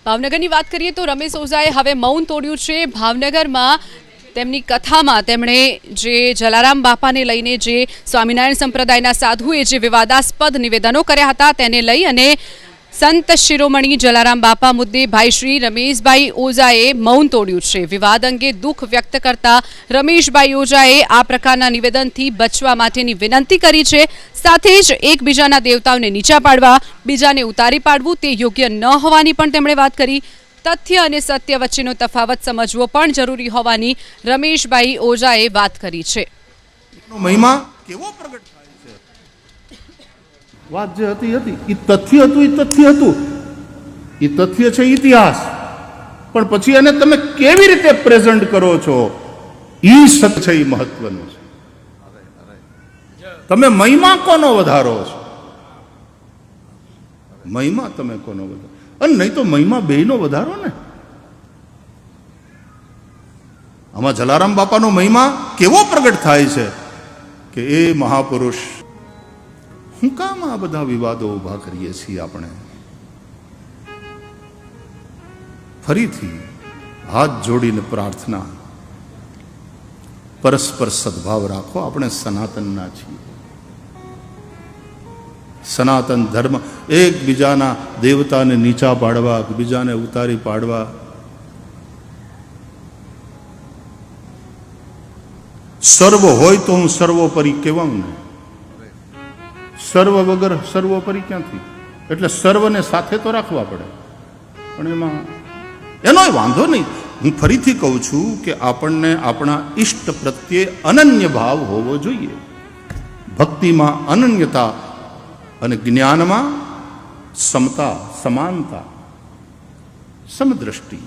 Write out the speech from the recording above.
ભાવનગરની વાત કરીએ તો રમેશ ઓઝાએ હવે મૌન તોડ્યું છે। ભાવનગરમાં તેમની કથામાં તેમણે જે જલારામ બાપાને લઈને જે સ્વામિનારાયણ સંપ્રદાયના સાધુએ જે વિવાદાસ્પદ નિવેદનો કર્યા હતા તેને લઈ અને સંત શિરોમણી જલારામ બાપા મુદ્દે ભાઈ શ્રી રમેશભાઈ ઓઝાએ મૌન તોડ્યું છે। વિવાદ અંગે દુઃખ વ્યક્ત કરતા રમેશભાઈ ઓઝાએ આ પ્રકારના નિવેદનથી બચવા માટેની વિનંતી કરી છે। સાથે જ એકબીજાના દેવતાઓને નીચા પાડવા, બીજાને ઉતારી પાડવું તે યોગ્ય ન હોવાની પણ તેમણે વાત કરી। તથ્ય અને સત્ય વચ્ચેનો તફાવત સમજવો પણ જરૂરી હોવાની રમેશભાઈ ઓઝાએ વાત કરી છે। મહિમા કેવો પ્રગટ થાય છે? વાત જે હતી એ તથ્ય હતું, એ તથ્ય હતું, એ તથ્ય છે ઇતિહાસ, પણ પછી એને તમે કેવી રીતે પ્રેઝન્ટ કરો છો એ સત્ય છે, એ મહત્વનું છે। તમે મહિમા કોનો વધારો છો? મહિમા તમે કોનો વધારો? અને નહીં તો મહિમા બેયનો વધારો ને। આમાં જલારામ બાપાનો મહિમા કેવો પ્રગટ થાય છે કે એ મહાપુરુષ, હું કામ આ બધા વિવાદો ઉભા કરીએ છીએ? આપણે ફરીથી હાથ જોડીને પ્રાર્થના, પરસ્પર સદભાવ રાખો। આપણે સનાતનના છીએ, સનાતન ધર્મ એકબીજાના દેવતાને નીચા પાડવા, બીજાને ઉતારી પાડવા, સર્વ હોય તો હું સર્વોપરી કહેવાઉં ને, સર્વ વગર સર્વોપરી ક્યાંથી? એટલે સર્વને સાથે તો રાખવા પડે, પણ એમાં એનો વાંધો નહીં। હું ફરીથી કહું છું કે આપણને આપણા ઈષ્ટ પ્રત્યે અનન્ય ભાવ હોવો જોઈએ। ભક્તિમાં અનન્યતા અને જ્ઞાનમાં સમતા, સમાનતા, સમદ્રષ્ટિ।